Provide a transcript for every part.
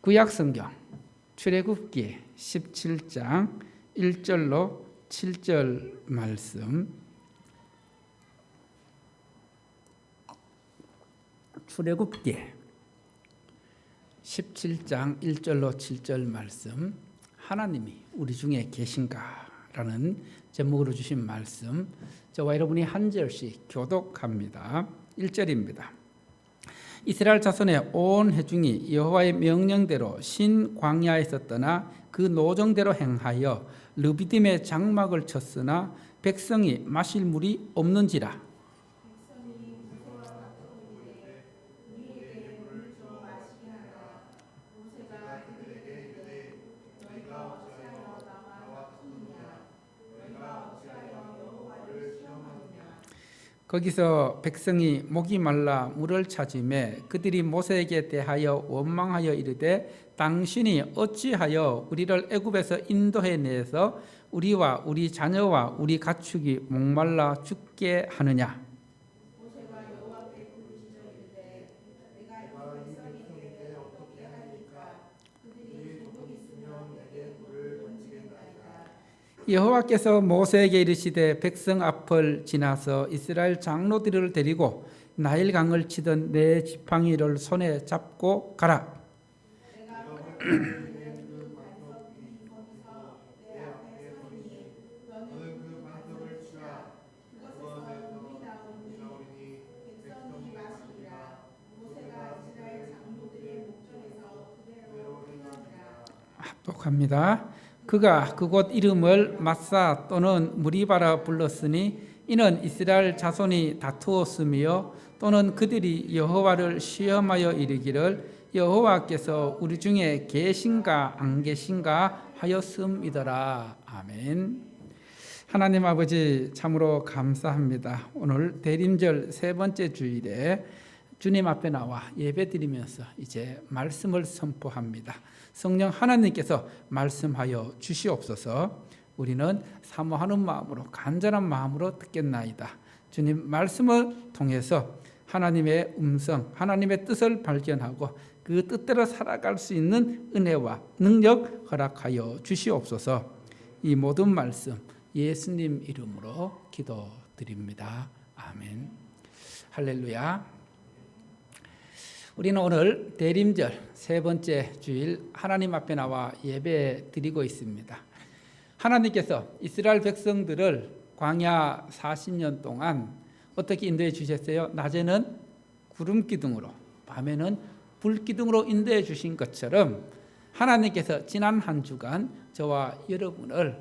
구약성경 출애굽기 17장 1절로 7절 말씀, 출애굽기 17장 1절로 7절 말씀, 하나님이 우리 중에 계신가? 라는 제목으로 주신 말씀, 저와 여러분이 한 절씩 교독합니다. 1절입니다. 이스라엘 자손의 온 회중이 여호와의 명령대로 신 광야에서 떠나 그 노정대로 행하여 르비딤의 장막을 쳤으나 백성이 마실 물이 없는지라. 거기서 백성이 목이 말라 물을 찾으매 그들이 모세에게 대하여 원망하여 이르되 당신이 어찌하여 우리를 애굽에서 인도해 내서 우리와 우리 자녀와 우리 가축이 목말라 죽게 하느냐. 여호와께서 모세에게 이르시되 백성 앞을 지나서 이스라엘 장로들을 데리고 나일강을 치던 네 지팡이를 손에 잡고 가라. 합독합니다. 그가 그곳 이름을 마사 또는 무리바라 불렀으니 이는 이스라엘 자손이 다투었으며 또는 그들이 여호와를 시험하여 이르기를 여호와께서 우리 중에 계신가 안 계신가 하였음이더라. 아멘. 하나님 아버지 참으로 감사합니다. 오늘 대림절 세 번째 주일에 주님 앞에 나와 예배드리면서 이제 말씀을 선포합니다. 성령 하나님께서 말씀하여 주시옵소서. 우리는 사모하는 마음으로 간절한 마음으로 듣겠나이다. 주님 말씀을 통해서 하나님의 음성, 하나님의 뜻을 발견하고 그 뜻대로 살아갈 수 있는 은혜와 능력 허락하여 주시옵소서. 이 모든 말씀 예수님 이름으로 기도드립니다. 아멘. 할렐루야. 우리는 오늘 대림절 세 번째 주일 하나님 앞에 나와 예배 드리고 있습니다. 하나님께서 이스라엘 백성들을 광야 40년 동안 어떻게 인도해 주셨어요? 낮에는 구름 기둥으로, 밤에는 불 기둥으로 인도해 주신 것처럼 하나님께서 지난 한 주간 저와 여러분을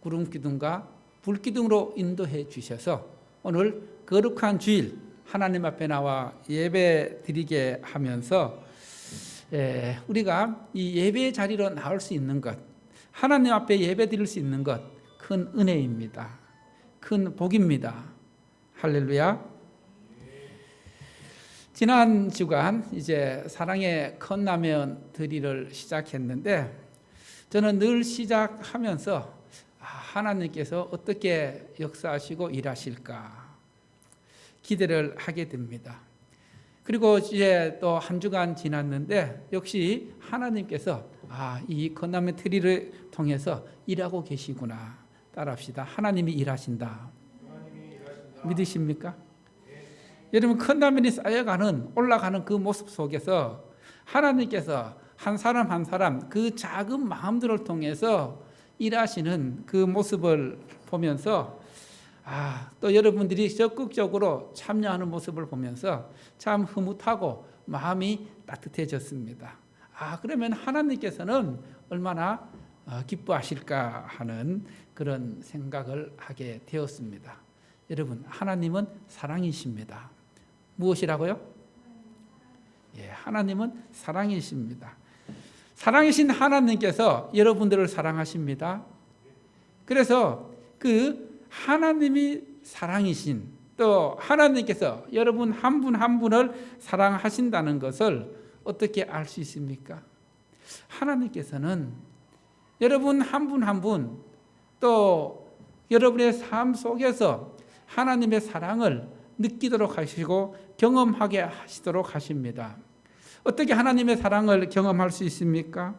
구름 기둥과 불 기둥으로 인도해 주셔서 오늘 거룩한 주일 하나님 앞에 나와 예배 드리게 하면서 우리가 이 예배의 자리로 나올 수 있는 것, 하나님 앞에 예배 드릴 수 있는 것, 큰 은혜입니다. 큰 복입니다. 할렐루야. 지난 주간 이제 사랑의 컵라면 드리를 시작했는데 저는 늘 시작하면서 하나님께서 어떻게 역사하시고 일하실까 기대를 하게 됩니다. 그리고 이제 또 한 주간 지났는데 역시 하나님께서 이 컵라면 트리를 통해서 일하고 계시구나. 따라합시다. 하나님이 일하신다. 믿으십니까? 여러분 컵라면이 쌓여가는 올라가는 그 모습 속에서 하나님께서 한 사람 한 사람 그 작은 마음들을 통해서 일하시는 그 모습을 보면서 또 여러분들이 적극적으로 참여하는 모습을 보면서 참 흐뭇하고 마음이 따뜻해졌습니다. 그러면 하나님께서는 얼마나 기뻐하실까 하는 그런 생각을 하게 되었습니다. 여러분, 하나님은 사랑이십니다. 무엇이라고요? 하나님은 사랑이십니다. 사랑이신 하나님께서 여러분들을 사랑하십니다. 그래서 그 하나님이 사랑이신 또 하나님께서 여러분 한 분 한 분을 사랑하신다는 것을 어떻게 알 수 있습니까? 하나님께서는 여러분 한 분 한 분 또 여러분의 삶 속에서 하나님의 사랑을 느끼도록 하시고 경험하게 하시도록 하십니다. 어떻게 하나님의 사랑을 경험할 수 있습니까?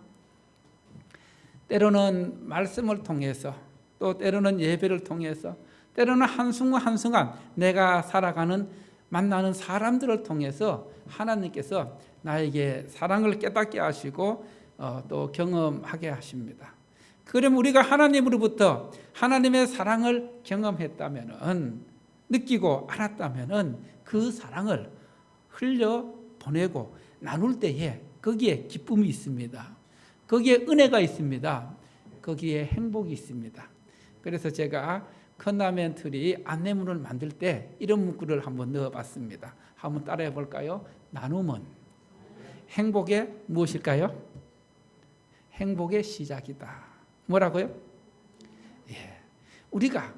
때로는 말씀을 통해서, 또 때로는 예배를 통해서, 때로는 한순간 한순간 내가 살아가는 만나는 사람들을 통해서 하나님께서 나에게 사랑을 깨닫게 하시고 또 경험하게 하십니다. 그럼 우리가 하나님으로부터 하나님의 사랑을 경험했다면, 느끼고 알았다면 그 사랑을 흘려 보내고 나눌 때에 거기에 기쁨이 있습니다. 거기에 은혜가 있습니다. 거기에 행복이 있습니다. 그래서 제가 컨다멘터리 안내문을 만들 때 이런 문구를 한번 넣어봤습니다. 한번 따라해 볼까요? 나눔은 행복의 무엇일까요? 행복의 시작이다. 뭐라고요? 예, 우리가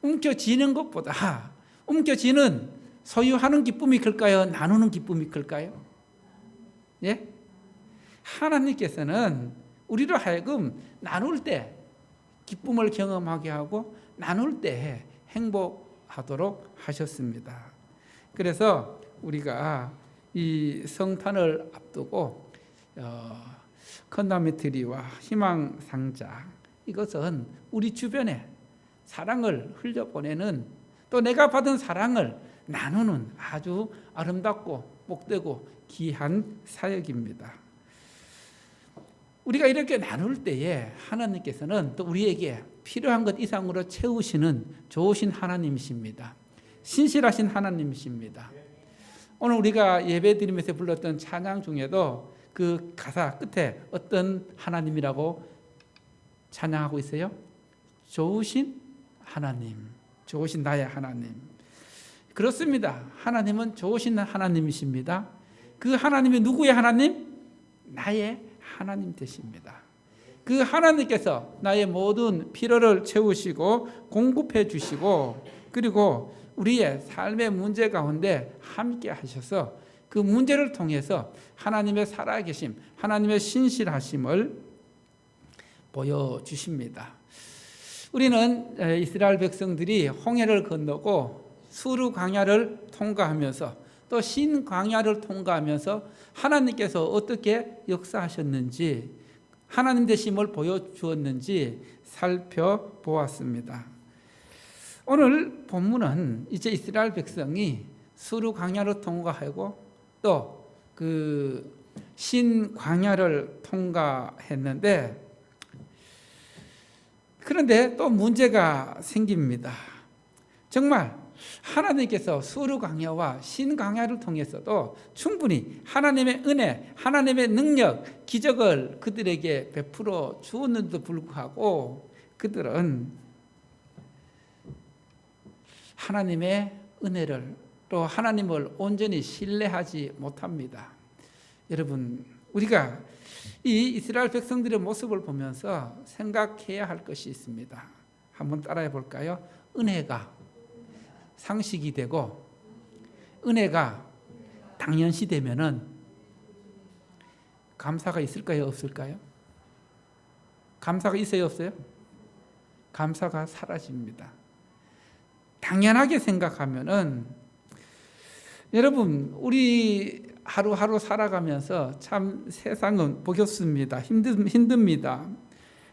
움켜쥐는 것보다 움켜쥐는 소유하는 기쁨이 클까요? 나누는 기쁨이 클까요? 예? 하나님께서는 우리로 하여금 나눌 때 기쁨을 경험하게 하고 나눌 때 행복하도록 하셨습니다. 그래서 우리가 이 성탄을 앞두고 컨다멘터리와 희망상자, 이것은 우리 주변에 사랑을 흘려보내는, 또 내가 받은 사랑을 나누는 아주 아름답고 복되고 귀한 사역입니다. 우리가 이렇게 나눌 때에 하나님께서는 또 우리에게 필요한 것 이상으로 채우시는 좋으신 하나님이십니다. 신실하신 하나님이십니다. 오늘 우리가 예배드리면서 불렀던 찬양 중에도 그 가사 끝에 어떤 하나님이라고 찬양하고 있어요? 좋으신 하나님, 좋으신 나의 하나님. 그렇습니다. 하나님은 좋으신 하나님이십니다. 그 하나님이 누구의 하나님? 나의 하나님 되십니다. 그 하나님께서 나의 모든 필요를 채우시고 공급해 주시고, 그리고 우리의 삶의 문제 가운데 함께 하셔서 그 문제를 통해서 하나님의 살아계심, 하나님의 신실하심을 보여주십니다. 우리는 이스라엘 백성들이 홍해를 건너고 수르 광야를 통과하면서 또 신 광야를 통과하면서 하나님께서 어떻게 역사하셨는지, 하나님 되심을 보여주었는지 살펴보았습니다. 오늘 본문은 이제 이스라엘 백성이 수르 광야를 통과하고 또 그 신 광야를 통과했는데, 그런데 또 문제가 생깁니다. 정말 하나님께서 수르 광야와 신 광야를 통해서도 충분히 하나님의 은혜, 하나님의 능력, 기적을 그들에게 베풀어 주었는데도 불구하고 그들은 하나님의 은혜를, 또 하나님을 온전히 신뢰하지 못합니다. 여러분, 우리가 이 이스라엘 백성들의 모습을 보면서 생각해야 할 것이 있습니다. 한번 따라해 볼까요? 은혜가 상식이 되고 은혜가 당연시 되면은 감사가 있을까요? 없을까요? 감사가 있어요? 없어요? 감사가 사라집니다. 당연하게 생각하면은, 여러분, 우리 하루하루 살아가면서 참 세상은 보겠습니다. 힘듭니다.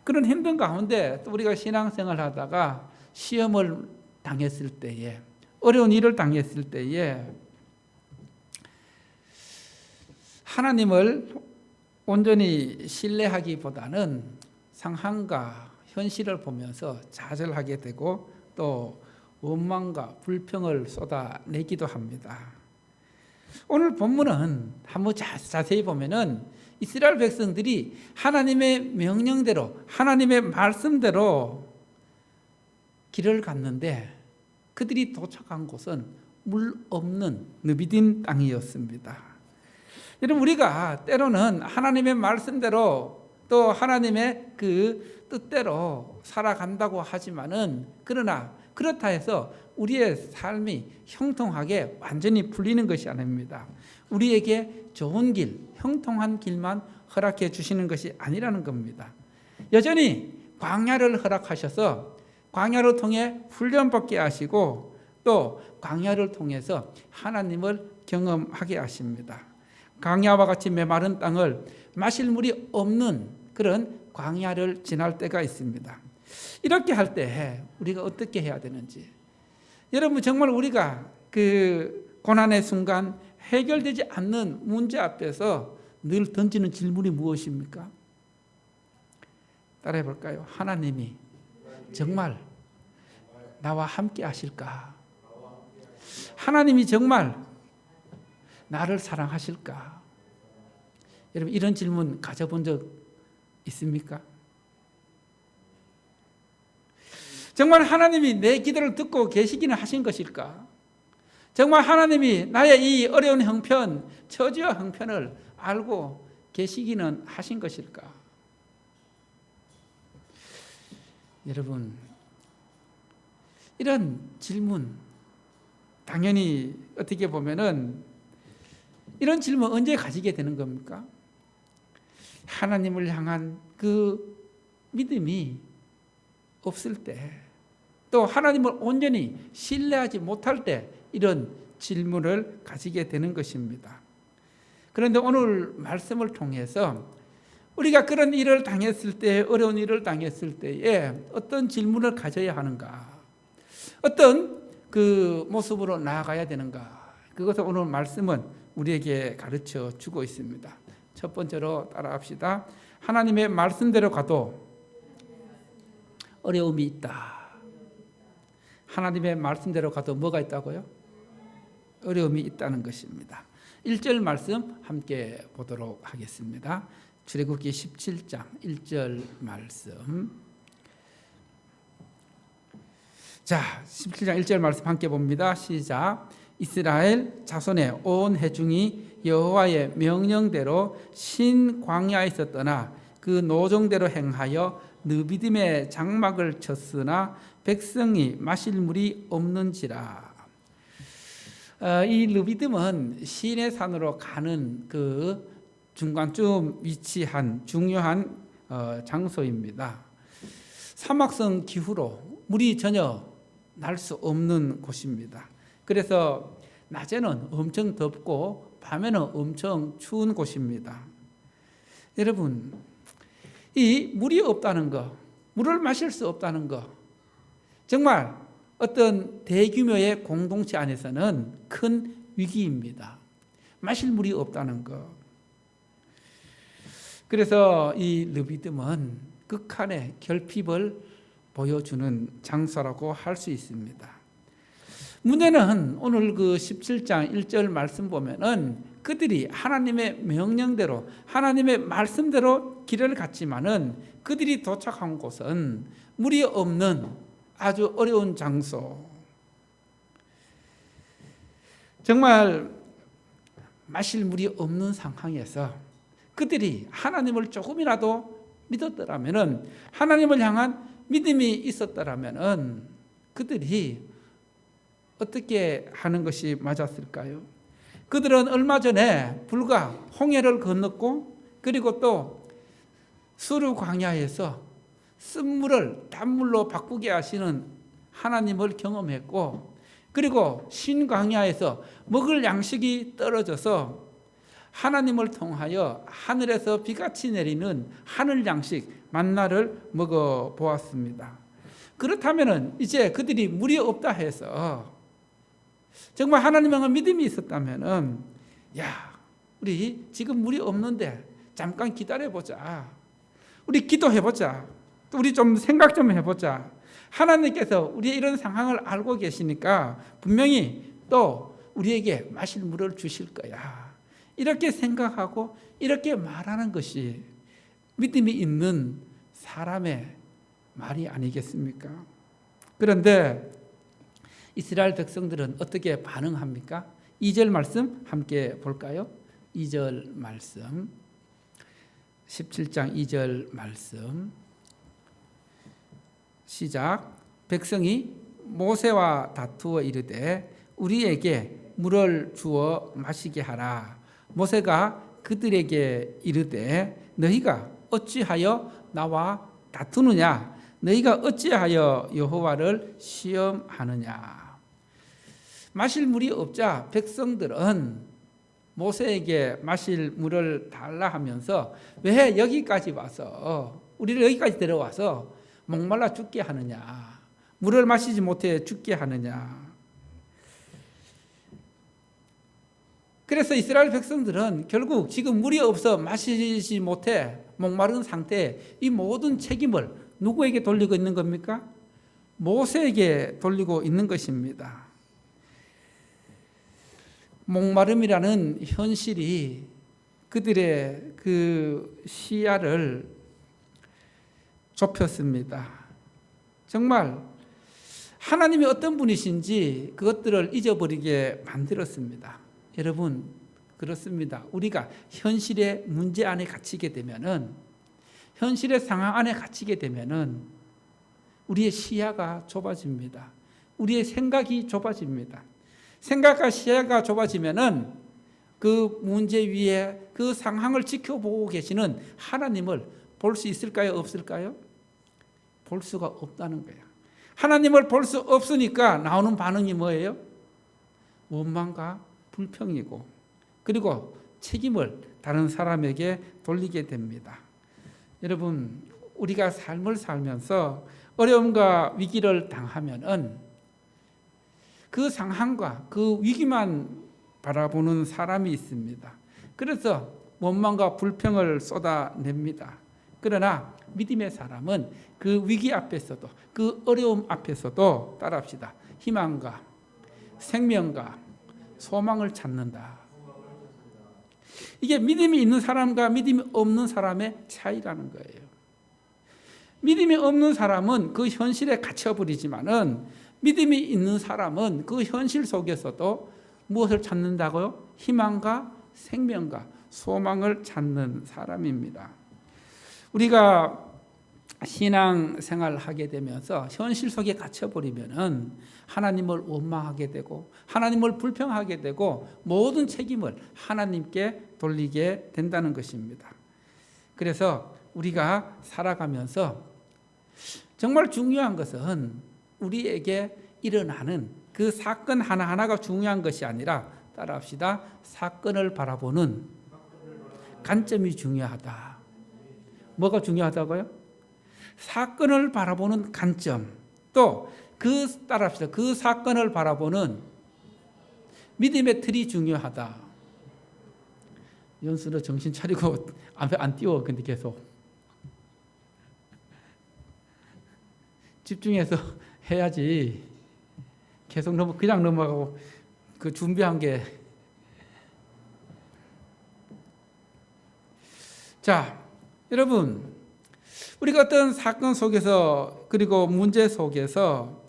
그런 힘든 가운데 또 우리가 신앙생활 하다가 시험을 당했을 때에, 어려운 일을 당했을 때에 하나님을 온전히 신뢰하기보다는 상황과 현실을 보면서 좌절하게 되고 또 원망과 불평을 쏟아내기도 합니다. 오늘 본문은 한번 자세히 보면은 이스라엘 백성들이 하나님의 명령대로, 하나님의 말씀대로 길을 갔는데 그들이 도착한 곳은 물 없는 느비딘 땅이었습니다. 여러분, 우리가 때로는 하나님의 말씀대로 또 하나님의 그 뜻대로 살아간다고 하지만은, 그러나 그렇다 해서 우리의 삶이 형통하게 완전히 풀리는 것이 아닙니다. 우리에게 좋은 길, 형통한 길만 허락해 주시는 것이 아니라는 겁니다. 여전히 광야를 허락하셔서 광야를 통해 훈련받게 하시고 또 광야를 통해서 하나님을 경험하게 하십니다. 광야와 같이 메마른 땅을 마실 물이 없는 그런 광야를 지날 때가 있습니다. 이렇게 할 때 우리가 어떻게 해야 되는지, 여러분 정말 우리가 그 고난의 순간 해결되지 않는 문제 앞에서 늘 던지는 질문이 무엇입니까? 따라해 볼까요? 하나님이 정말 나와 함께 하실까? 하나님이 정말 나를 사랑하실까? 여러분 이런 질문 가져본 적 있습니까? 정말 하나님이 내 기도를 듣고 계시기는 하신 것일까? 정말 하나님이 나의 이 어려운 형편, 처지와 형편을 알고 계시기는 하신 것일까? 여러분, 이런 질문, 당연히 어떻게 보면은 이런 질문 언제 가지게 되는 겁니까? 하나님을 향한 그 믿음이 없을 때, 또 하나님을 온전히 신뢰하지 못할 때 이런 질문을 가지게 되는 것입니다. 그런데 오늘 말씀을 통해서 우리가 그런 일을 당했을 때, 어려운 일을 당했을 때에 어떤 질문을 가져야 하는가, 어떤 그 모습으로 나아가야 되는가, 그것을 오늘 말씀은 우리에게 가르쳐 주고 있습니다. 첫 번째로 따라합시다. 하나님의 말씀대로 가도 어려움이 있다. 하나님의 말씀대로 가도 뭐가 있다고요? 어려움이 있다는 것입니다. 1절 말씀 함께 보도록 하겠습니다. 출애굽기 17장 1절 말씀. 자, 17장 1절 말씀 함께 봅니다. 시작. 이스라엘 자손의 온 회중이 여호와의 명령대로 신 광야에서 떠나 그 노정대로 행하여 느비딤의 장막을 쳤으나 백성이 마실 물이 없는지라. 이 느비딤은 시내 산으로 가는 그 중간쯤 위치한 중요한 장소입니다. 사막성 기후로 물이 전혀 날 수 없는 곳입니다. 그래서 낮에는 엄청 덥고 밤에는 엄청 추운 곳입니다. 여러분, 이 물이 없다는 것, 물을 마실 수 없다는 것, 정말 어떤 대규모의 공동체 안에서는 큰 위기입니다. 마실 물이 없다는 것. 그래서 이 느비딤은 극한의 결핍을 보여주는 장소라고 할 수 있습니다. 문제는 오늘 그 17장 1절 말씀 보면은 그들이 하나님의 명령대로, 하나님의 말씀대로 길을 갔지만은 그들이 도착한 곳은 물이 없는 아주 어려운 장소. 정말 마실 물이 없는 상황에서 그들이 하나님을 조금이라도 믿었더라면은, 하나님을 향한 믿음이 있었더라면은 그들이 어떻게 하는 것이 맞았을까요? 그들은 얼마 전에 불과 홍해를 건넜고, 그리고 또 수르 광야에서 쓴물을 단물로 바꾸게 하시는 하나님을 경험했고, 그리고 신광야에서 먹을 양식이 떨어져서 하나님을 통하여 하늘에서 비같이 내리는 하늘 양식 만나를 먹어 보았습니다. 그렇다면 이제 그들이 물이 없다 해서 정말 하나님의 믿음이 있었다면, 야, 우리 지금 물이 없는데 잠깐 기다려보자, 우리 기도해보자, 또 우리 좀 생각 좀 해보자, 하나님께서 우리의 이런 상황을 알고 계시니까 분명히 또 우리에게 마실 물을 주실 거야, 이렇게 생각하고 이렇게 말하는 것이 믿음이 있는 사람의 말이 아니겠습니까? 그런데 이스라엘 백성들은 어떻게 반응합니까? 2절 말씀 함께 볼까요? 2절 말씀, 17장 2절 말씀 시작. 백성이 모세와 다투어 이르되 우리에게 물을 주어 마시게 하라. 모세가 그들에게 이르되 너희가 어찌하여 나와 다투느냐? 너희가 어찌하여 여호와를 시험하느냐? 마실 물이 없자 백성들은 모세에게 마실 물을 달라 하면서 왜 여기까지 와서 우리를 여기까지 데려와서 목말라 죽게 하느냐, 물을 마시지 못해 죽게 하느냐. 그래서 이스라엘 백성들은 결국 지금 물이 없어 마시지 못해 목마른 상태에 이 모든 책임을 누구에게 돌리고 있는 겁니까? 모세에게 돌리고 있는 것입니다. 목마름이라는 현실이 그들의 그 시야를 좁혔습니다. 정말 하나님이 어떤 분이신지 그것들을 잊어버리게 만들었습니다. 여러분, 그렇습니다. 우리가 현실의 문제 안에 갇히게 되면은, 현실의 상황 안에 갇히게 되면은 우리의 시야가 좁아집니다. 우리의 생각이 좁아집니다. 생각과 시야가 좁아지면은 그 문제 위에 그 상황을 지켜보고 계시는 하나님을 볼 수 있을까요? 없을까요? 볼 수가 없다는 거예요. 하나님을 볼 수 없으니까 나오는 반응이 뭐예요? 원망과 불평이고, 그리고 책임을 다른 사람에게 돌리게 됩니다. 여러분, 우리가 삶을 살면서 어려움과 위기를 당하면은 그 상황과 그 위기만 바라보는 사람이 있습니다. 그래서 원망과 불평을 쏟아냅니다. 그러나 믿음의 사람은 그 위기 앞에서도, 그 어려움 앞에서도 따라합시다, 희망과 생명과 소망을 찾는다. 이게 믿음이 있는 사람과 믿음이 없는 사람의 차이라는 거예요. 믿음이 없는 사람은 그 현실에 갇혀버리지만은 믿음이 있는 사람은 그 현실 속에서도 무엇을 찾는다고요? 희망과 생명과 소망을 찾는 사람입니다. 우리가 신앙생활을 하게 되면서 현실 속에 갇혀버리면은 하나님을 원망하게 되고 하나님을 불평하게 되고 모든 책임을 하나님께 돌리게 된다는 것입니다. 그래서 우리가 살아가면서 정말 중요한 것은 우리에게 일어나는 그 사건 하나하나가 중요한 것이 아니라, 따라합시다, 사건을 바라보는 관점이 중요하다. 뭐가 중요하다고요? 사건을 바라보는 관점, 또 따라합시다, 그 사건을 바라보는 믿음의 틀이 중요하다. 연수는 정신 차리고 앞에 안 띄워. 근데 계속 집중해서 해야지. 계속 그냥 넘어가고 그 준비한 게. 자, 여러분, 우리가 어떤 사건 속에서 그리고 문제 속에서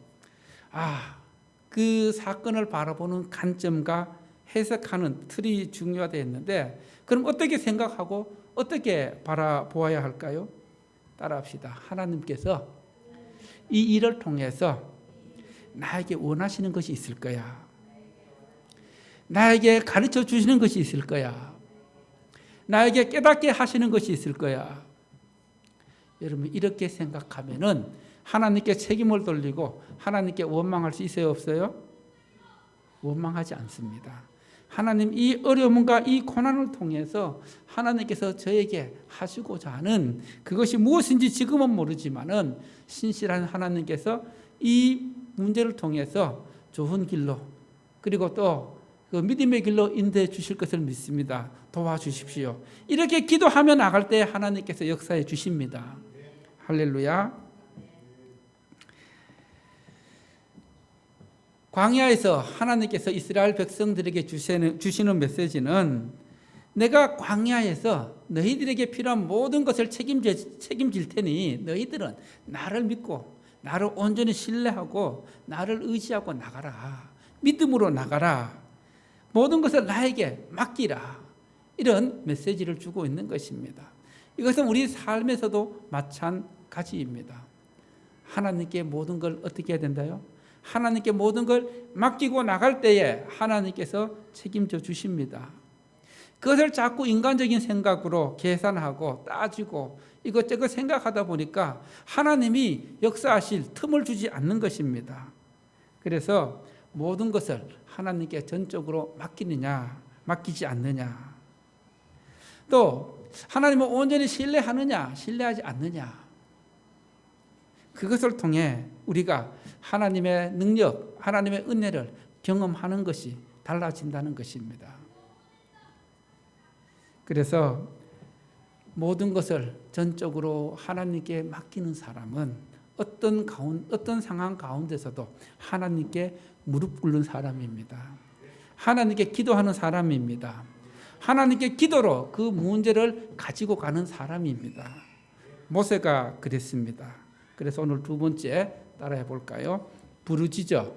그 사건을 바라보는 관점과 해석하는 틀이 중요하다 했는데, 그럼 어떻게 생각하고 어떻게 바라보아야 할까요? 따라합시다. 하나님께서 이 일을 통해서 나에게 원하시는 것이 있을 거야. 나에게 가르쳐 주시는 것이 있을 거야. 나에게 깨닫게 하시는 것이 있을 거야. 여러분, 이렇게 생각하면은 하나님께 책임을 돌리고 하나님께 원망할 수 있어요, 없어요? 원망하지 않습니다. 하나님, 이 어려움과 이 고난을 통해서 하나님께서 저에게 하시고자 하는 그것이 무엇인지 지금은 모르지만은 신실한 하나님께서 이 문제를 통해서 좋은 길로, 그리고 또 그 믿음의 길로 인도해 주실 것을 믿습니다. 도와주십시오. 이렇게 기도하며 나갈 때 하나님께서 역사해 주십니다. 할렐루야. 광야에서 하나님께서 이스라엘 백성들에게 주시는 메시지는, 내가 광야에서 너희들에게 필요한 모든 것을 책임질 테니 너희들은 나를 믿고 나를 온전히 신뢰하고 나를 의지하고 나가라. 믿음으로 나가라. 모든 것을 나에게 맡기라. 이런 메시지를 주고 있는 것입니다. 이것은 우리 삶에서도 마찬가지입니다. 하나님께 모든 걸 어떻게 해야 된다요? 하나님께 모든 걸 맡기고 나갈 때에 하나님께서 책임져 주십니다. 그것을 자꾸 인간적인 생각으로 계산하고 따지고 이것저것 생각하다 보니까 하나님이 역사하실 틈을 주지 않는 것입니다. 그래서 모든 것을 하나님께 전적으로 맡기느냐, 맡기지 않느냐? 또 하나님을 온전히 신뢰하느냐, 신뢰하지 않느냐? 그것을 통해 우리가 하나님의 능력, 하나님의 은혜를 경험하는 것이 달라진다는 것입니다. 그래서 모든 것을 전적으로 하나님께 맡기는 사람은 어떤 상황 가운데서도 하나님께 무릎 꿇는 사람입니다. 하나님께 기도하는 사람입니다. 하나님께 기도로 그 문제를 가지고 가는 사람입니다. 모세가 그랬습니다. 그래서 오늘 두 번째 따라해 볼까요? 부르짖어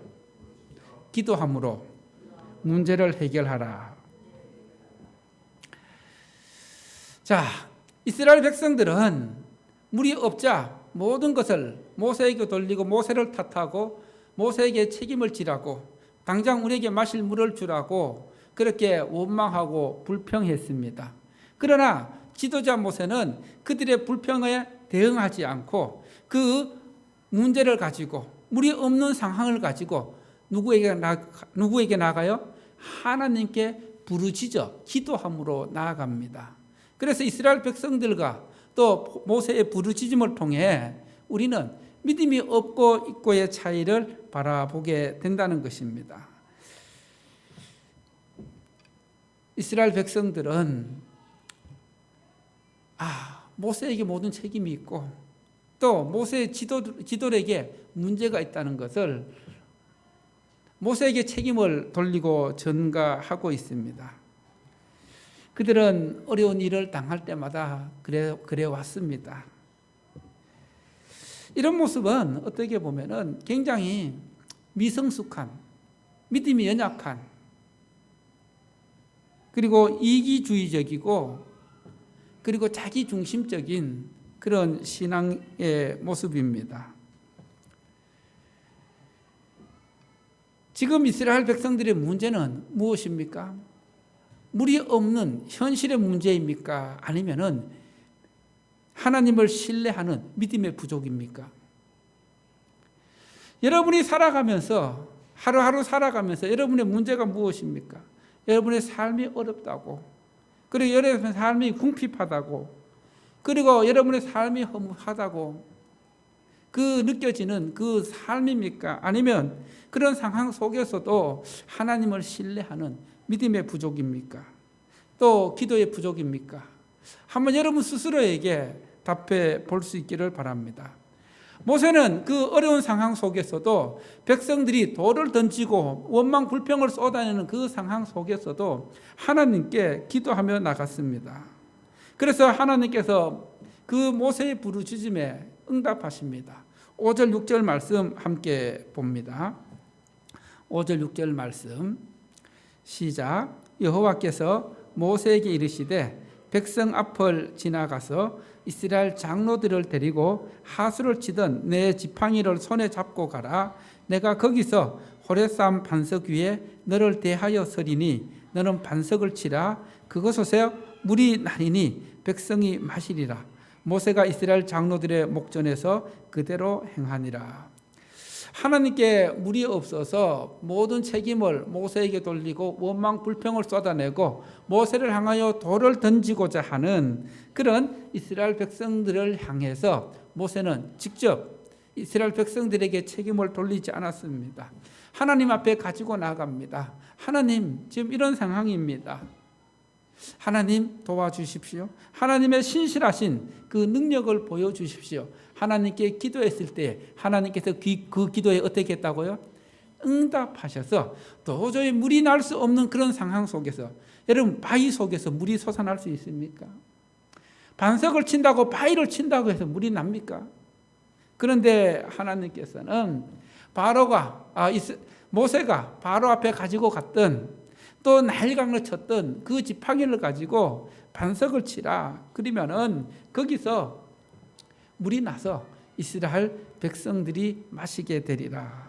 기도함으로 문제를 해결하라. 자, 이스라엘 백성들은 물이 없자 모든 것을 모세에게 돌리고 모세를 탓하고 모세에게 책임을 지라고 당장 우리에게 마실 물을 주라고 그렇게 원망하고 불평했습니다. 그러나 지도자 모세는 그들의 불평에 대응하지 않고 그 문제를 가지고 물이 없는 상황을 가지고 누구에게 나가요? 하나님께 부르짖어 기도함으로 나아갑니다. 그래서 이스라엘 백성들과 또 모세의 부르짖음을 통해 우리는 믿음이 없고 있고의 차이를 바라보게 된다는 것입니다. 이스라엘 백성들은 모세에게 모든 책임이 있고 또 모세의 지도력에 문제가 있다는 것을 모세에게 책임을 돌리고 전가하고 있습니다. 그들은 어려운 일을 당할 때마다 그래 왔습니다. 이런 모습은 어떻게 보면은 굉장히 미성숙한, 믿음이 연약한, 그리고 이기주의적이고, 그리고 자기중심적인 그런 신앙의 모습입니다. 지금 이스라엘 백성들의 문제는 무엇입니까? 물이 없는 현실의 문제입니까? 아니면은 하나님을 신뢰하는 믿음의 부족입니까? 여러분이 살아가면서 하루하루 살아가면서 여러분의 문제가 무엇입니까? 여러분의 삶이 어렵다고, 그리고 여러분의 삶이 궁핍하다고, 그리고 여러분의 삶이 허무하다고 그 느껴지는 그 삶입니까? 아니면 그런 상황 속에서도 하나님을 신뢰하는 믿음의 부족입니까? 또 기도의 부족입니까? 한번 여러분 스스로에게 답해 볼 수 있기를 바랍니다. 모세는 그 어려운 상황 속에서도 백성들이 돌을 던지고 원망 불평을 쏟아내는 그 상황 속에서도 하나님께 기도하며 나갔습니다. 그래서 하나님께서 그 모세의 부르짖음에 응답하십니다. 5절 6절 말씀 함께 봅니다. 5절 6절 말씀 시작. 여호와께서 모세에게 이르시되 백성 앞을 지나가서 이스라엘 장로들을 데리고 하수를 치던 내 지팡이를 손에 잡고 가라. 내가 거기서 호레산 반석 위에 너를 대하여 서리니 너는 반석을 치라. 그곳에서 물이 나리니 백성이 마시리라. 모세가 이스라엘 장로들의 목전에서 그대로 행하니라. 하나님께 물이 없어서 모든 책임을 모세에게 돌리고 원망 불평을 쏟아내고 모세를 향하여 돌을 던지고자 하는 그런 이스라엘 백성들을 향해서 모세는 직접 이스라엘 백성들에게 책임을 돌리지 않았습니다. 하나님 앞에 가지고 나갑니다. 하나님, 지금 이런 상황입니다. 하나님 도와주십시오. 하나님의 신실하신 그 능력을 보여주십시오. 하나님께 기도했을 때 하나님께서 그 기도에 어떻게 했다고요? 응답하셔서 도저히 물이 날 수 없는 그런 상황 속에서, 여러분 바위 속에서 물이 솟아날 수 있습니까? 반석을 친다고 바위를 친다고 해서 물이 납니까? 그런데 하나님께서는 모세가 바로 앞에 가지고 갔던 또 나일강을 쳤던 그 지팡이를 가지고 반석을 치라. 그러면은 거기서 물이 나서 이스라엘 백성들이 마시게 되리라.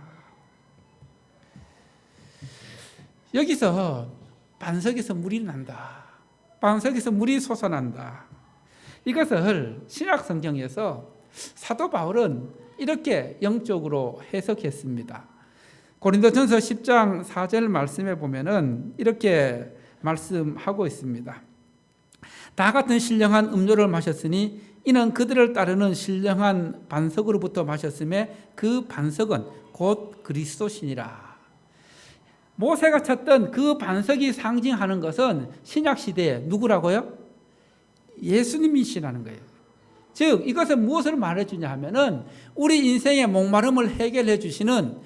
여기서 반석에서 물이 난다. 반석에서 물이 솟아난다. 이것을 신약 성경에서 사도 바울은 이렇게 영적으로 해석했습니다. 고린도전서 10장 4절 말씀에 보면은 이렇게 말씀하고 있습니다. 다 같은 신령한 음료를 마셨으니 이는 그들을 따르는 신령한 반석으로부터 마셨음에 그 반석은 곧 그리스도시니라. 모세가 찾던 그 반석이 상징하는 것은 신약 시대에 누구라고요? 예수님이시라는 거예요. 즉 이것은 무엇을 말해주냐 하면은 우리 인생의 목마름을 해결해 주시는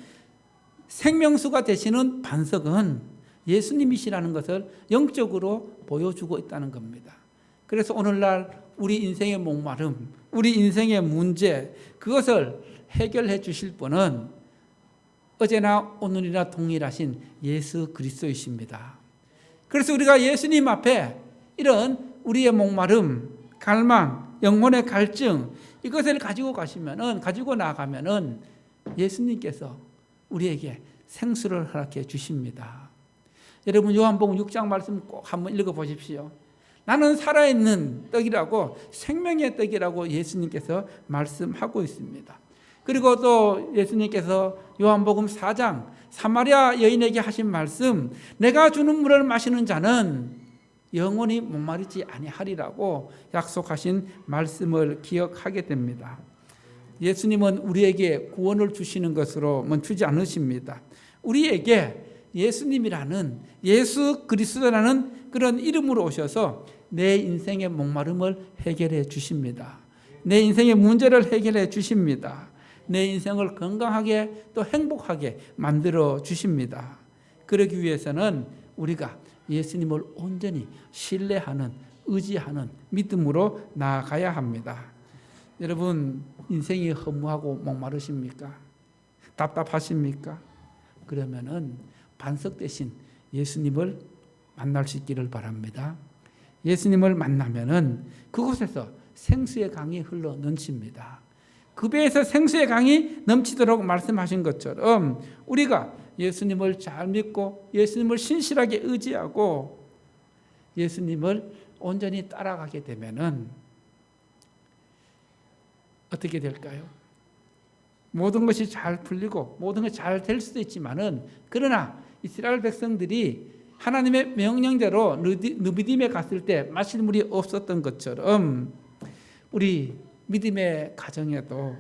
생명수가 되시는 반석은 예수님이시라는 것을 영적으로 보여주고 있다는 겁니다. 그래서 오늘날 우리 인생의 목마름, 우리 인생의 문제, 그것을 해결해 주실 분은 어제나 오늘이나 동일하신 예수 그리스도이십니다. 그래서 우리가 예수님 앞에 이런 우리의 목마름, 갈망, 영혼의 갈증, 이것을 가지고 나가면은 예수님께서 우리에게 생수를 허락해 주십니다. 여러분 요한복음 6장 말씀 꼭 한번 읽어 보십시오. 나는 살아있는 떡이라고, 생명의 떡이라고 예수님께서 말씀하고 있습니다. 그리고 또 예수님께서 요한복음 4장 사마리아 여인에게 하신 말씀, 내가 주는 물을 마시는 자는 영원히 목마르지 아니하리라고 약속하신 말씀을 기억하게 됩니다. 예수님은 우리에게 구원을 주시는 것으로 멈추지 않으십니다. 우리에게 예수님이라는, 예수 그리스도라는 그런 이름으로 오셔서 내 인생의 목마름을 해결해 주십니다. 내 인생의 문제를 해결해 주십니다. 내 인생을 건강하게 또 행복하게 만들어 주십니다. 그러기 위해서는 우리가 예수님을 온전히 신뢰하는, 의지하는 믿음으로 나아가야 합니다. 여러분 인생이 허무하고 목마르십니까? 답답하십니까? 그러면은 반석 대신 예수님을 만날 수 있기를 바랍니다. 예수님을 만나면은 그곳에서 생수의 강이 흘러 넘칩니다. 그 배에서 생수의 강이 넘치도록 말씀하신 것처럼 우리가 예수님을 잘 믿고 예수님을 신실하게 의지하고 예수님을 온전히 따라가게 되면은 어떻게 될까요? 모든 것이 잘 풀리고 모든 것이 잘 될 수도 있지만은, 그러나 이스라엘 백성들이 하나님의 명령대로 느비딤에 갔을 때 마실 물이 없었던 것처럼 우리 믿음의 가정에도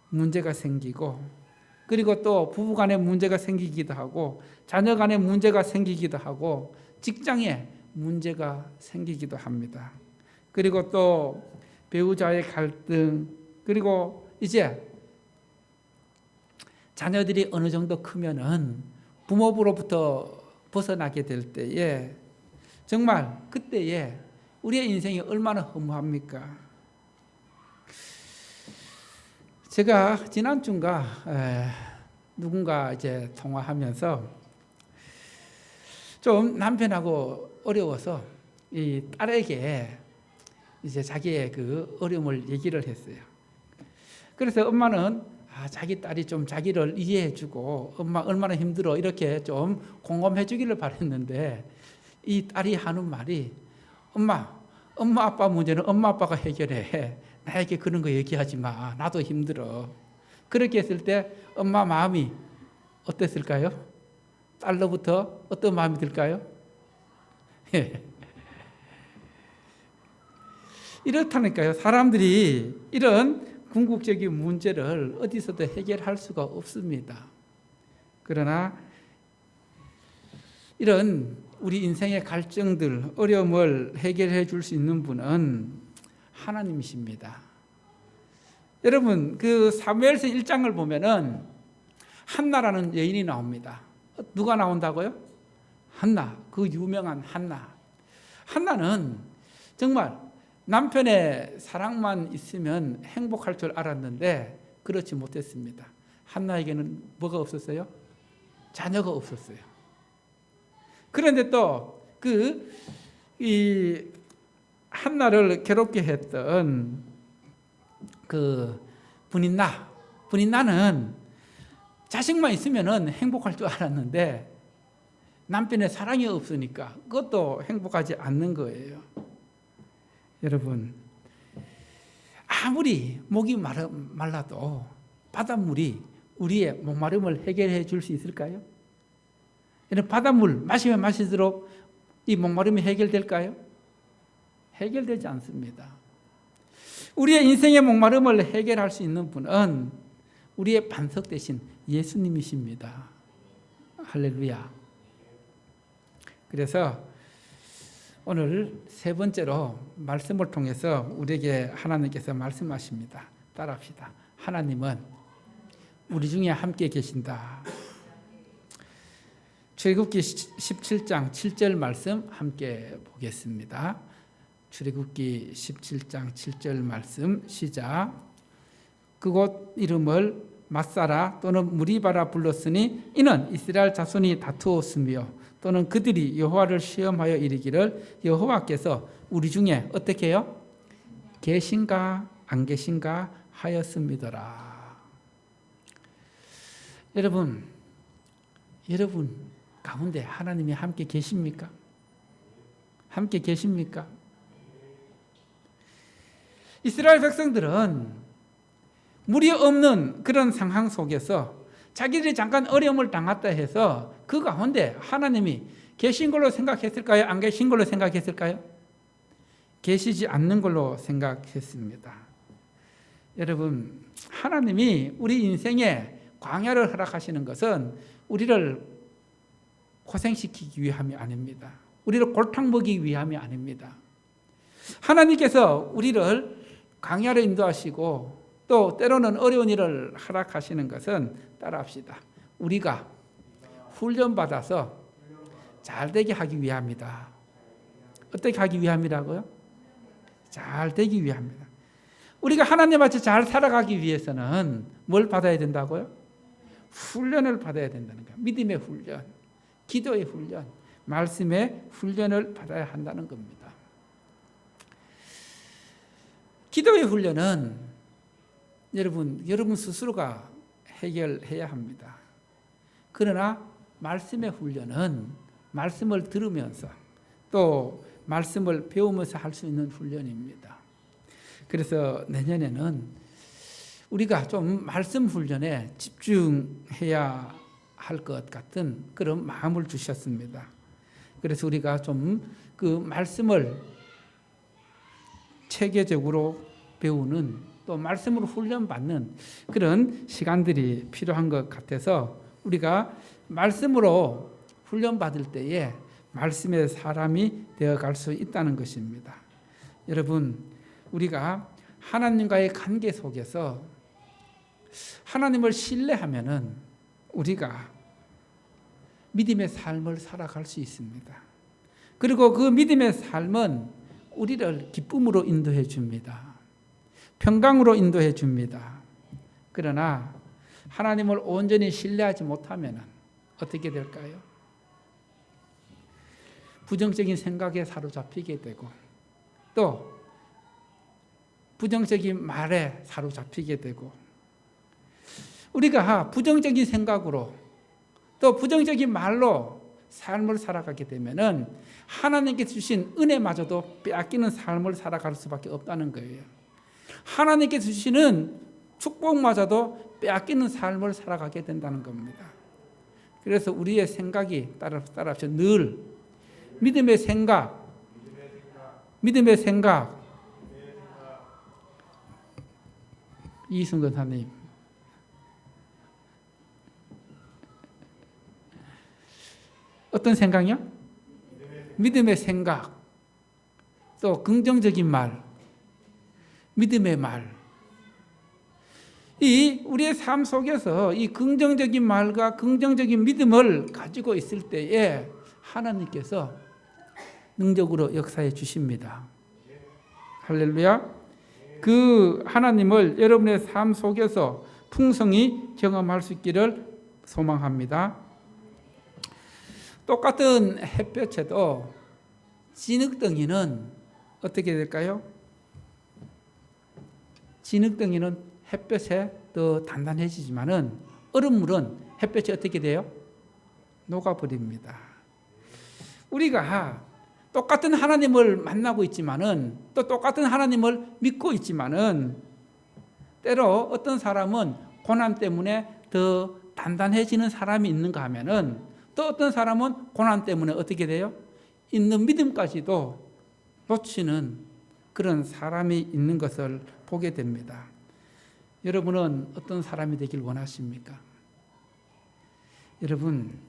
문제가 생기고, 그리고 또 부부 간에 문제가 생기기도 하고, 자녀 간에 문제가 생기기도 하고, 직장에 문제가 생기기도 합니다. 그리고 또 배우자의 갈등, 그리고 이제 자녀들이 어느 정도 크면은 부모로부터 벗어나게 될 때에 정말 그때에 우리의 인생이 얼마나 허무합니까? 제가 지난주인가 누군가 이제 통화하면서 좀 남편하고 어려워서 이 딸에게 이제 자기의 그 어려움을 얘기를 했어요. 그래서 엄마는 자기 딸이 좀 자기를 이해해주고 엄마 얼마나 힘들어 이렇게 좀 공감해 주기를 바랬는데, 이 딸이 하는 말이 엄마 아빠 문제는 엄마 아빠가 해결해. 나에게 그런 거 얘기하지 마. 나도 힘들어. 그렇게 했을 때 엄마 마음이 어땠을까요? 딸로부터 어떤 마음이 들까요? 이렇다니까요. 사람들이 이런 궁극적인 문제를 어디서도 해결할 수가 없습니다. 그러나 이런 우리 인생의 갈증들, 어려움을 해결해 줄 수 있는 분은 하나님이십니다. 여러분 그 사무엘서 1장을 보면은 한나라는 여인이 나옵니다. 누가 나온다고요? 한나, 그 유명한 한나. 한나는 정말 남편의 사랑만 있으면 행복할 줄 알았는데 그렇지 못했습니다. 한나에게는 뭐가 없었어요? 자녀가 없었어요. 그런데 또 이 한나를 괴롭게 했던 그 분인나는 자식만 있으면 행복할 줄 알았는데 남편의 사랑이 없으니까 그것도 행복하지 않는 거예요. 여러분 아무리 목이 말라도 바닷물이 우리의 목마름을 해결해 줄 수 있을까요? 이런 바닷물 마시면 마실수록 이 목마름이 해결될까요? 해결되지 않습니다. 우리의 인생의 목마름을 해결할 수 있는 분은 우리의 반석 대신 예수님이십니다. 할렐루야. 그래서 오늘 세 번째로 말씀을 통해서 우리에게 하나님께서 말씀하십니다. 따라합시다. 하나님은 우리 중에 함께 계신다. 출애굽기 17장 7절 말씀 함께 보겠습니다. 출애굽기 17장 7절 말씀 시작. 그곳 이름을 맛사라 또는 무리바라 불렀으니 이는 이스라엘 자손이 다투었으며 또는 그들이 여호와를 시험하여 이르기를 여호와께서 우리 중에 어떻게 해요? 계신가 안 계신가 하였음이더라. 여러분 가운데 하나님이 함께 계십니까? 함께 계십니까? 이스라엘 백성들은 물이 없는 그런 상황 속에서 자기들이 잠깐 어려움을 당했다 해서 그 가운데 하나님이 계신 걸로 생각했을까요? 안 계신 걸로 생각했을까요? 계시지 않는 걸로 생각했습니다. 여러분, 하나님이 우리 인생에 광야를 허락하시는 것은 우리를 고생시키기 위함이 아닙니다. 우리를 골탕 먹이기 위함이 아닙니다. 하나님께서 우리를 광야로 인도하시고 또 때로는 어려운 일을 허락하시는 것은 따라합시다. 우리가 훈련받아서 잘되게 하기 위함이다. 어떻게 하기 위함이라고요? 잘되기 위함이다. 우리가 하나님 앞에 잘 살아가기 위해서는 뭘 받아야 된다고요? 훈련을 받아야 된다는 거예요. 믿음의 훈련, 기도의 훈련, 말씀의 훈련을 받아야 한다는 겁니다. 기도의 훈련은 여러분 스스로가 해결해야 합니다. 그러나 말씀의 훈련은 말씀을 들으면서 또 말씀을 배우면서 할 수 있는 훈련입니다. 그래서 내년에는 우리가 좀 말씀 훈련에 집중해야 할 것 같은 그런 마음을 주셨습니다. 그래서 우리가 좀 그 말씀을 체계적으로 배우는 또 말씀으로 훈련받는 그런 시간들이 필요한 것 같아서 우리가 말씀으로 훈련받을 때에 말씀의 사람이 되어갈 수 있다는 것입니다. 여러분, 우리가 하나님과의 관계 속에서 하나님을 신뢰하면은 우리가 믿음의 삶을 살아갈 수 있습니다. 그리고 그 믿음의 삶은 우리를 기쁨으로 인도해 줍니다. 평강으로 인도해 줍니다. 그러나 하나님을 온전히 신뢰하지 못하면 어떻게 될까요? 부정적인 생각에 사로잡히게 되고 또 부정적인 말에 사로잡히게 되고 우리가 부정적인 생각으로 또 부정적인 말로 삶을 살아가게 되면은 하나님께서 주신 은혜마저도 빼앗기는 삶을 살아갈 수밖에 없다는 거예요. 하나님께서 주시는 축복마저도 빼앗기는 삶을 살아가게 된다는 겁니다. 그래서 우리의 생각이 따라서 늘 믿음의 생각. 이승근 사님. 어떤 생각이요? 믿음의 생각. 또 긍정적인 말. 믿음의 말. 이 우리의 삶 속에서 이 긍정적인 말과 긍정적인 믿음을 가지고 있을 때에 하나님께서 능력으로 역사해 주십니다. 할렐루야. 그 하나님을 여러분의 삶 속에서 풍성히 경험할 수 있기를 소망합니다. 똑같은 햇볕에도 진흙덩이는 어떻게 될까요? 진흙덩이는 햇볕에 더 단단해지지만은 얼음물은 햇볕이 어떻게 돼요? 녹아버립니다. 우리가 똑같은 하나님을 만나고 있지만은 또 똑같은 하나님을 믿고 있지만은 때로 어떤 사람은 고난 때문에 더 단단해지는 사람이 있는가 하면은 또 어떤 사람은 고난 때문에 어떻게 돼요? 있는 믿음까지도 놓치는 그런 사람이 있는 것을 보게 됩니다. 여러분은 어떤 사람이 되길 원하십니까? 여러분,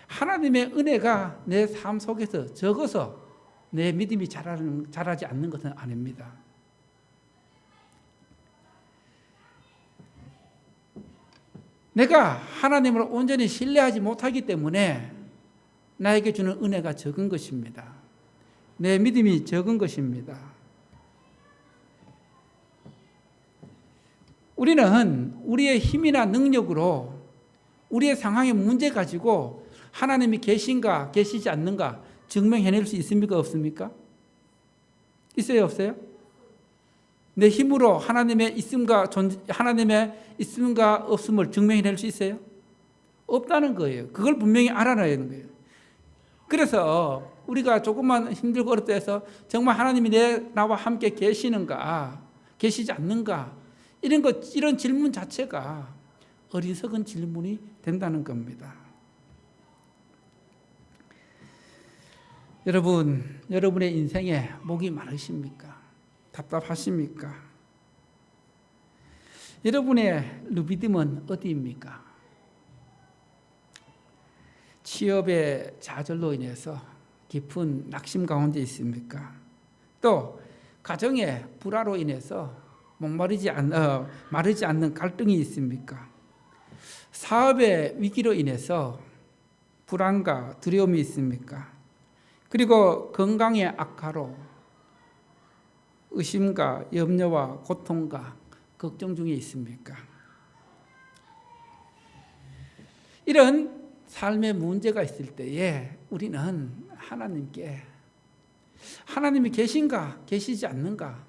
하나님의 은혜가 내 삶 속에서 적어서 내 믿음이 자라지 않는 것은 아닙니다. 내가 하나님을 온전히 신뢰하지 못하기 때문에 나에게 주는 은혜가 적은 것입니다. 내 믿음이 적은 것입니다. 우리는 우리의 힘이나 능력으로 우리의 상황의 문제 가지고 하나님이 계신가 계시지 않는가 증명해낼 수 있습니까? 없습니까? 있어요? 없어요? 내 힘으로 하나님의 있음과 없음을 증명해낼 수 있어요? 없다는 거예요. 그걸 분명히 알아놔야 하는 거예요. 그래서 우리가 조금만 힘들고 어렵다 해서 정말 하나님이 나와 함께 계시는가 계시지 않는가 이런 질문 자체가 어리석은 질문이 된다는 겁니다. 여러분의 인생에 목이 마르십니까? 답답하십니까? 여러분의 루비즘은 어디입니까? 취업의 좌절로 인해서 깊은 낙심 가운데 있습니까? 또 가정의 불화로 인해서 마르지 않는 갈등이 있습니까? 사업의 위기로 인해서 불안과 두려움이 있습니까? 그리고 건강의 악화로 의심과 염려와 고통과 걱정 중에 있습니까? 이런 삶의 문제가 있을 때에 우리는 하나님이 계신가 계시지 않는가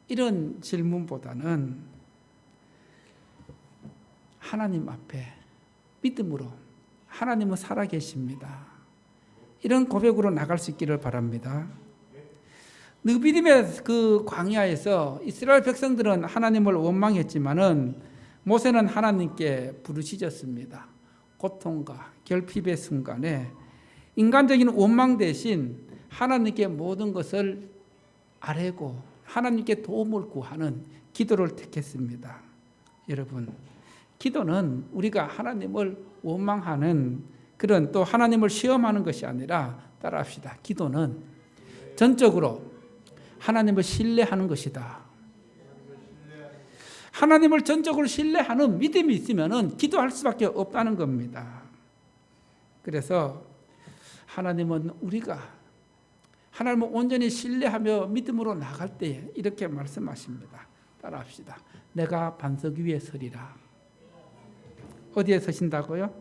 이런 질문보다는 하나님 앞에 믿음으로 하나님은 살아계십니다. 이런 고백으로 나갈 수 있기를 바랍니다. 느비딤의 그 광야에서 이스라엘 백성들은 하나님을 원망했지만은 모세는 하나님께 부르짖었습니다. 고통과 결핍의 순간에 인간적인 원망 대신 하나님께 모든 것을 아뢰고 하나님께 도움을 구하는 기도를 택했습니다. 여러분, 기도는 우리가 하나님을 원망하는 그런 또 하나님을 시험하는 것이 아니라 따라합시다. 기도는 전적으로 하나님을 신뢰하는 것이다. 하나님을 전적으로 신뢰하는 믿음이 있으면 기도할 수밖에 없다는 겁니다. 그래서 우리가 하나님을 온전히 신뢰하며 믿음으로 나갈 때에 이렇게 말씀하십니다. 따라합시다. 내가 반석 위에 서리라. 어디에 서신다고요?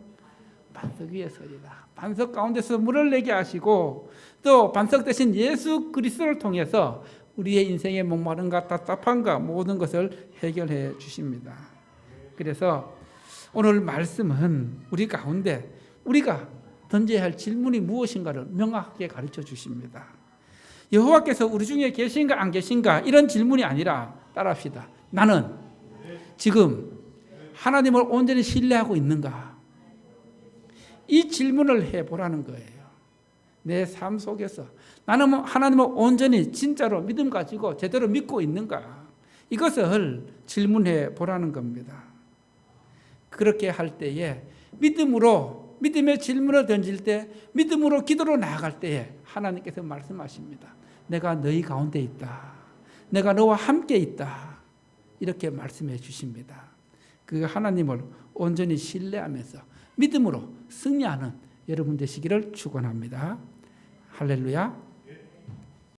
반석 위에 서리라. 반석 가운데서 물을 내게 하시고 또 반석 대신 예수 그리스도를 통해서 우리의 인생의 목마름과 답답함과 모든 것을 해결해 주십니다. 그래서 오늘 말씀은 우리 가운데 우리가 던져야 할 질문이 무엇인가를 명확하게 가르쳐 주십니다. 여호와께서 우리 중에 계신가 안 계신가 이런 질문이 아니라 따라합시다. 나는 지금 하나님을 온전히 신뢰하고 있는가? 이 질문을 해보라는 거예요. 내 삶 속에서 나는 하나님을 온전히 진짜로 믿음 가지고 제대로 믿고 있는가? 이것을 질문해 보라는 겁니다. 그렇게 할 때에 믿음의 질문을 던질 때 믿음으로 기도로 나아갈 때에 하나님께서 말씀하십니다. 내가 너희 가운데 있다. 내가 너와 함께 있다. 이렇게 말씀해 주십니다. 그 하나님을 온전히 신뢰하면서 믿음으로 승리하는 여러분 되시기를 축원합니다. 할렐루야.